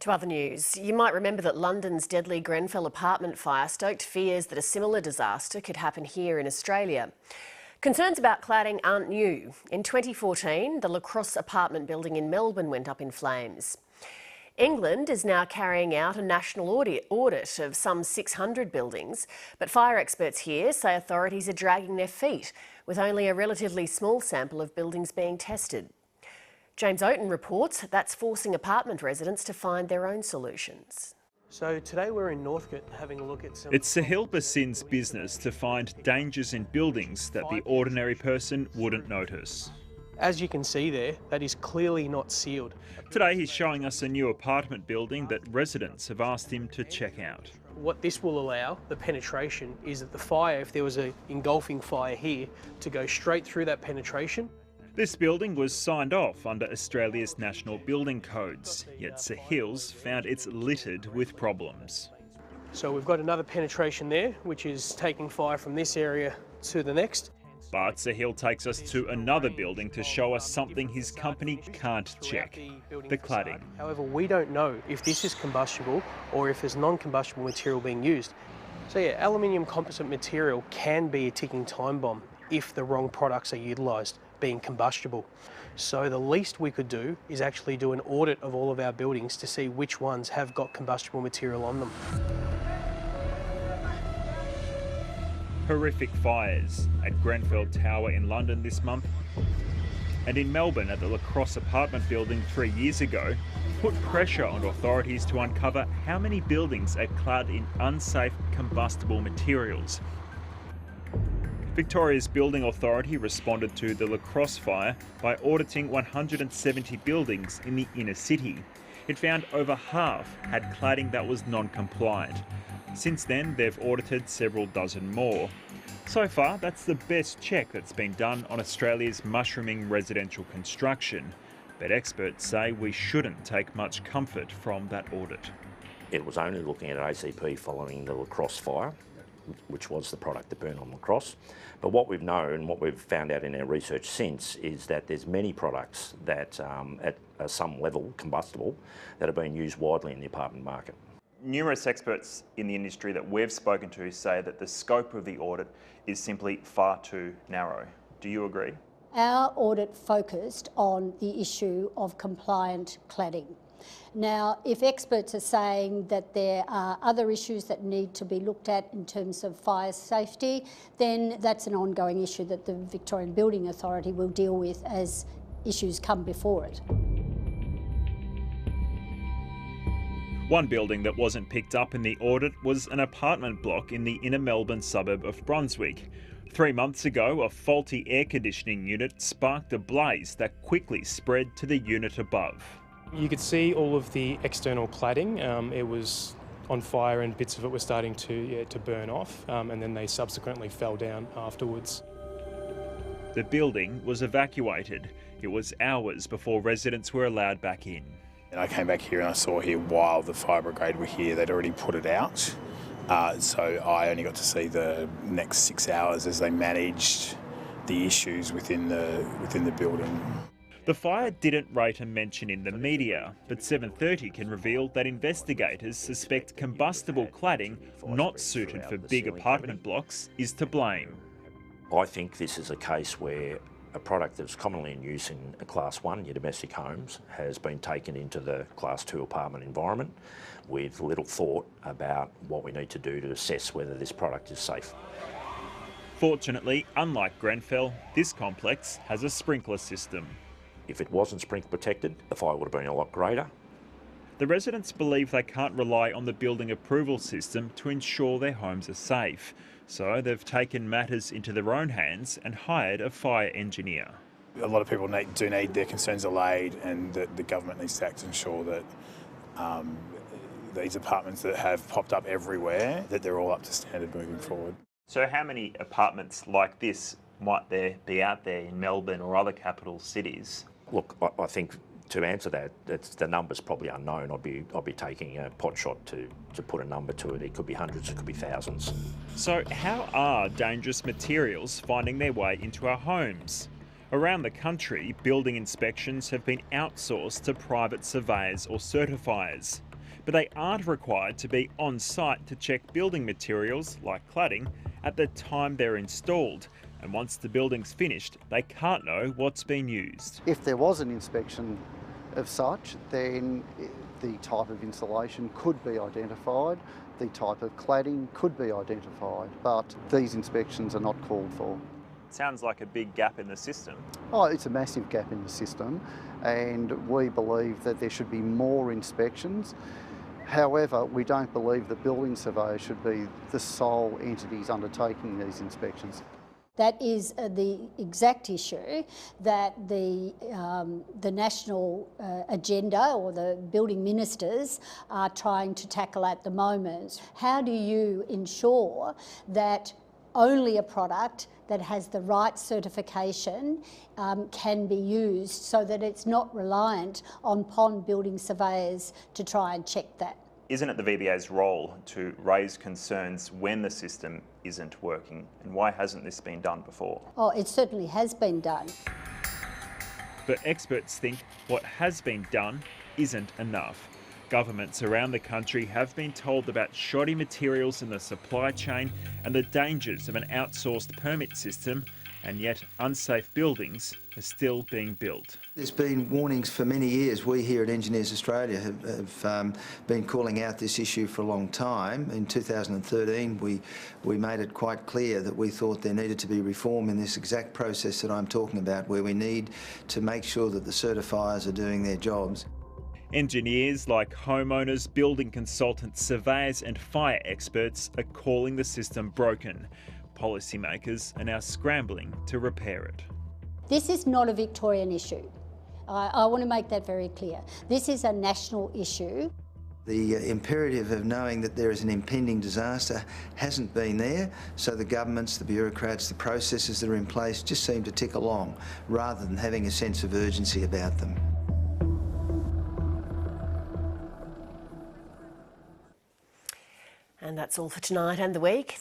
To other news, you might remember that London's deadly Grenfell apartment fire stoked fears that a similar disaster could happen here in Australia. Concerns about cladding aren't new. In 2014, the La Crosse apartment building in Melbourne went up in flames. England is now carrying out a national audit of some 600 buildings, but fire experts here say authorities are dragging their feet, with only a relatively small sample of buildings being tested. James Oaten reports that's forcing apartment residents to find their own solutions. So today we're in Northcote having a look at some... It's Sahil Basin's business to find dangers in buildings that the ordinary person wouldn't notice. As you can see there, that is clearly not sealed. Today he's showing us a new apartment building that residents have asked him to check out. What this will allow, the penetration, is that the fire, if there was an engulfing fire here, to go straight through that penetration. This building was signed off under Australia's national building codes, yet Sahil's found it's littered with problems. So we've got another penetration there, which is taking fire from this area to the next. But Sahil takes us to another building to show us something his company can't check, the cladding. However, we don't know if this is combustible or if there's non-combustible material being used. So yeah, aluminium composite material can be a ticking time bomb if the wrong products are utilised, being combustible. So the least we could do is actually do an audit of all of our buildings to see which ones have got combustible material on them. Horrific fires at Grenfell Tower in London this month, and in Melbourne at the La Crosse apartment building 3 years ago, put pressure on authorities to uncover how many buildings are clad in unsafe combustible materials. Victoria's Building Authority responded to the La Crosse fire by auditing 170 buildings in the inner city. It found over half had cladding that was non-compliant. Since then, they've audited several dozen more. So far, that's the best check that's been done on Australia's mushrooming residential construction. But experts say we shouldn't take much comfort from that audit. It was only looking at ACP following the La Crosse fire, which was the product that burned on La Crosse. But what we've known, what we've found out in our research since, is that there's many products that, at some level, combustible, that are being used widely in the apartment market. Numerous experts in the industry that we've spoken to say that the scope of the audit is simply far too narrow. Do you agree? Our audit focused on the issue of compliant cladding. Now, if experts are saying that there are other issues that need to be looked at in terms of fire safety, then that's an ongoing issue that the Victorian Building Authority will deal with as issues come before it. One building that wasn't picked up in the audit was an apartment block in the inner Melbourne suburb of Brunswick. 3 months ago, a faulty air conditioning unit sparked a blaze that quickly spread to the unit above. You could see all of the external cladding. It was on fire and bits of it were starting to burn off, and then they subsequently fell down afterwards. The building was evacuated. It was hours before residents were allowed back in. And I came back here and I saw here while the fire brigade were here, they'd already put it out. So I only got to see the next 6 hours as they managed the issues within the building. The fire didn't rate a mention in the media, but 7:30 can reveal that investigators suspect combustible cladding not suited for big apartment blocks is to blame. I think this is a case where a product that's commonly in use in a Class 1, your domestic homes, has been taken into the Class 2 apartment environment with little thought about what we need to do to assess whether this product is safe. Fortunately, unlike Grenfell, this complex has a sprinkler system. If it wasn't sprinkler protected, the fire would have been a lot greater. The residents believe they can't rely on the building approval system to ensure their homes are safe. So they've taken matters into their own hands and hired a fire engineer. A lot of people do need their concerns allayed, and the government needs to act to ensure that these apartments that have popped up everywhere, that they're all up to standard moving forward. So how many apartments like this might there be out there in Melbourne or other capital cities? Look, I think to answer that, the number's probably unknown. I'll be taking a pot shot to put a number to it. It could be hundreds, it could be thousands. So how are dangerous materials finding their way into our homes? Around the country, building inspections have been outsourced to private surveyors or certifiers. but they aren't required to be on site to check building materials, like cladding, at the time they're installed. And once the building's finished, they can't know what's been used. If there was an inspection of such, then the type of insulation could be identified, the type of cladding could be identified, but these inspections are not called for. Sounds like a big gap in the system. Oh, it's a massive gap in the system, and we believe that there should be more inspections. However, we don't believe that building surveyors should be the sole entities undertaking these inspections. That is the exact issue that the national agenda or the building ministers are trying to tackle at the moment. How do you ensure that only a product that has the right certification can be used so that it's not reliant upon building surveyors to try and check that? Isn't it the VBA's role to raise concerns when the system isn't working? And why hasn't this been done before? Oh, it certainly has been done. But experts think what has been done isn't enough. Governments around the country have been told about shoddy materials in the supply chain and the dangers of an outsourced permit system, and yet unsafe buildings are still being built. There's been warnings for many years. We here at Engineers Australia have been calling out this issue for a long time. In 2013, we made it quite clear that we thought there needed to be reform in this exact process that I'm talking about, where we need to make sure that the certifiers are doing their jobs. Engineers like homeowners, building consultants, surveyors and fire experts are calling the system broken. Policymakers are now scrambling to repair it. This is not a Victorian issue. I want to make that very clear. This is a national issue. The imperative of knowing that there is an impending disaster hasn't been there, so the governments, the bureaucrats, the processes that are in place just seem to tick along rather than having a sense of urgency about them. And that's all for tonight and the week.